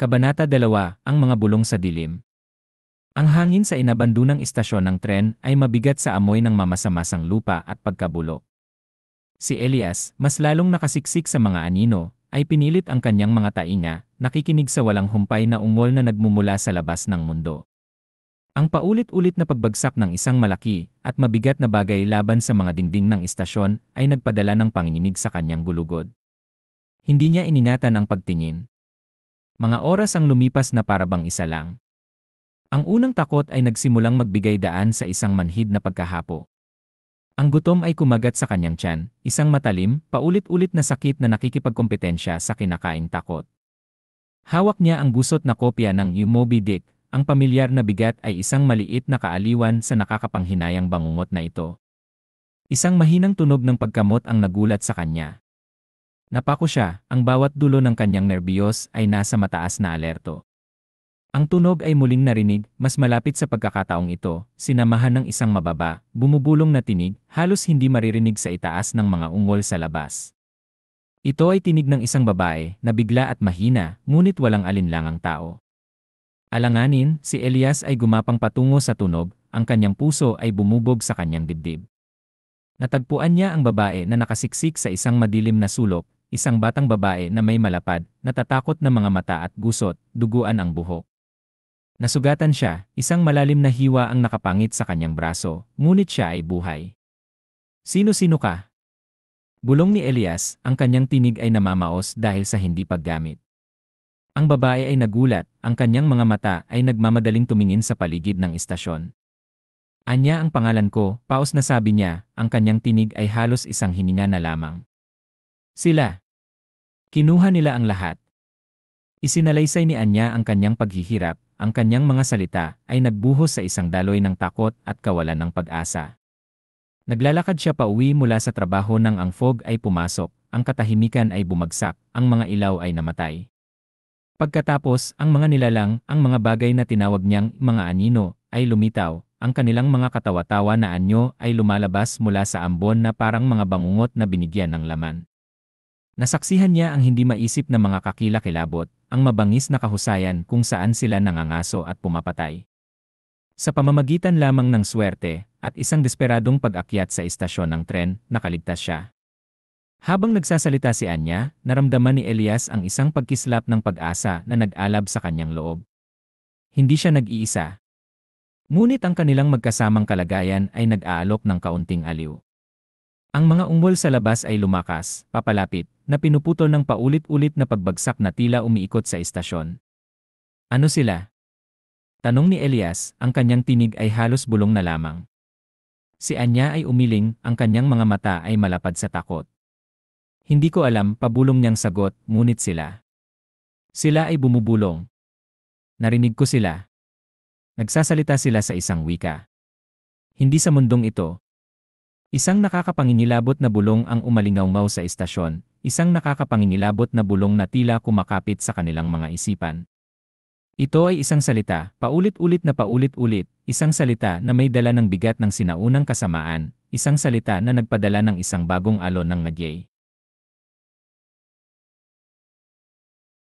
Kabanata 2, Ang mga bulong sa dilim. Ang hangin sa inabandunang istasyon ng tren ay mabigat sa amoy ng mamasamasang lupa at pagkabulok. Si Elias, mas lalong nakasiksik sa mga anino, ay pinilit ang kanyang mga tainga, nakikinig sa walang humpay na ungol na nagmumula sa labas ng mundo. Ang paulit-ulit na pagbagsak ng isang malaki at mabigat na bagay laban sa mga dingding ng istasyon ay nagpadala ng panginginig sa kanyang gulugod. Hindi niya iningatan ang pagtingin. Mga oras ang lumipas na parabang isa lang. Ang unang takot ay nagsimulang magbigay daan sa isang manhid na pagkahapo. Ang gutom ay kumagat sa kanyang tiyan, isang matalim, paulit-ulit na sakit na nakikipagkompetensya sa kinakaing takot. Hawak niya ang gusot na kopya ng Moby Dick, ang pamilyar na bigat ay isang maliit na kaaliwan sa nakakapanghinayang bangungot na ito. Isang mahinang tunog ng pagkamot ang nagulat sa kanya. Napako siya, ang bawat dulo ng kanyang nerbiyos ay nasa mataas na alerto. Ang tunog ay muling narinig, mas malapit sa pagkakataong ito, sinamahan ng isang mababa, bumubulong na tinig, halos hindi maririnig sa itaas ng mga ungol sa labas. Ito ay tinig ng isang babae, na bigla at mahina, ngunit walang alinlangang tao. Alanganin, si Elias ay gumapang patungo sa tunog, ang kanyang puso ay bumubog sa kanyang dibdib. Natagpuan niya ang babae na nakasiksik sa isang madilim na sulok, isang batang babae na may malapad, natatakot na mga mata at gusot, duguan ang buhok. Nasugatan siya, isang malalim na hiwa ang nakapangit sa kanyang braso, ngunit siya ay buhay. Sino-sino ka? Bulong ni Elias, ang kanyang tinig ay namamaos dahil sa hindi paggamit. Ang babae ay nagulat, ang kanyang mga mata ay nagmamadaling tumingin sa paligid ng istasyon. Anya ang pangalan ko, paos na sabi niya, ang kanyang tinig ay halos isang hininga na lamang. Sila. Kinuha nila ang lahat. Isinalaysay ni Anya ang kanyang paghihirap, ang kanyang mga salita ay nagbuhos sa isang daloy ng takot at kawalan ng pag-asa. Naglalakad siya pauwi mula sa trabaho nang ang fog ay pumasok, ang katahimikan ay bumagsak, ang mga ilaw ay namatay. Pagkatapos, ang mga nilalang, ang mga bagay na tinawag niyang mga anino, ay lumitaw, ang kanilang mga katawa-tawa na anyo ay lumalabas mula sa ambon na parang mga bangungot na binigyan ng laman. Nasaksihan niya ang hindi maisip na mga kakilakilabot, ang mabangis na kahusayan kung saan sila nangangaso at pumapatay. Sa pamamagitan lamang ng swerte at isang desperadong pag-akyat sa istasyon ng tren, nakaligtas siya. Habang nagsasalita si Anya, naramdaman ni Elias ang isang pagkislap ng pag-asa na nag-alab sa kanyang loob. Hindi siya nag-iisa. Ngunit ang kanilang magkasamang kalagayan ay nag-aalok ng kaunting aliw. Ang mga ungol sa labas ay lumakas, papalapit, na pinuputol ng paulit-ulit na pagbagsak na tila umiikot sa istasyon. Ano sila? Tanong ni Elias, ang kanyang tinig ay halos bulong na lamang. Si Anya ay umiling, ang kanyang mga mata ay malapad sa takot. Hindi ko alam, pabulong niyang sagot, ngunit sila. Sila ay bumubulong. Narinig ko sila. Nagsasalita sila sa isang wika. Hindi sa mundong ito. Isang nakakapangingilabot na bulong ang umalingaw-ngaw sa istasyon, isang nakakapangingilabot na bulong na tila kumakapit sa kanilang mga isipan. Ito ay isang salita, paulit-ulit na paulit-ulit, isang salita na may dala ng bigat ng sinaunang kasamaan, isang salita na nagpadala ng isang bagong alon ng nagyay.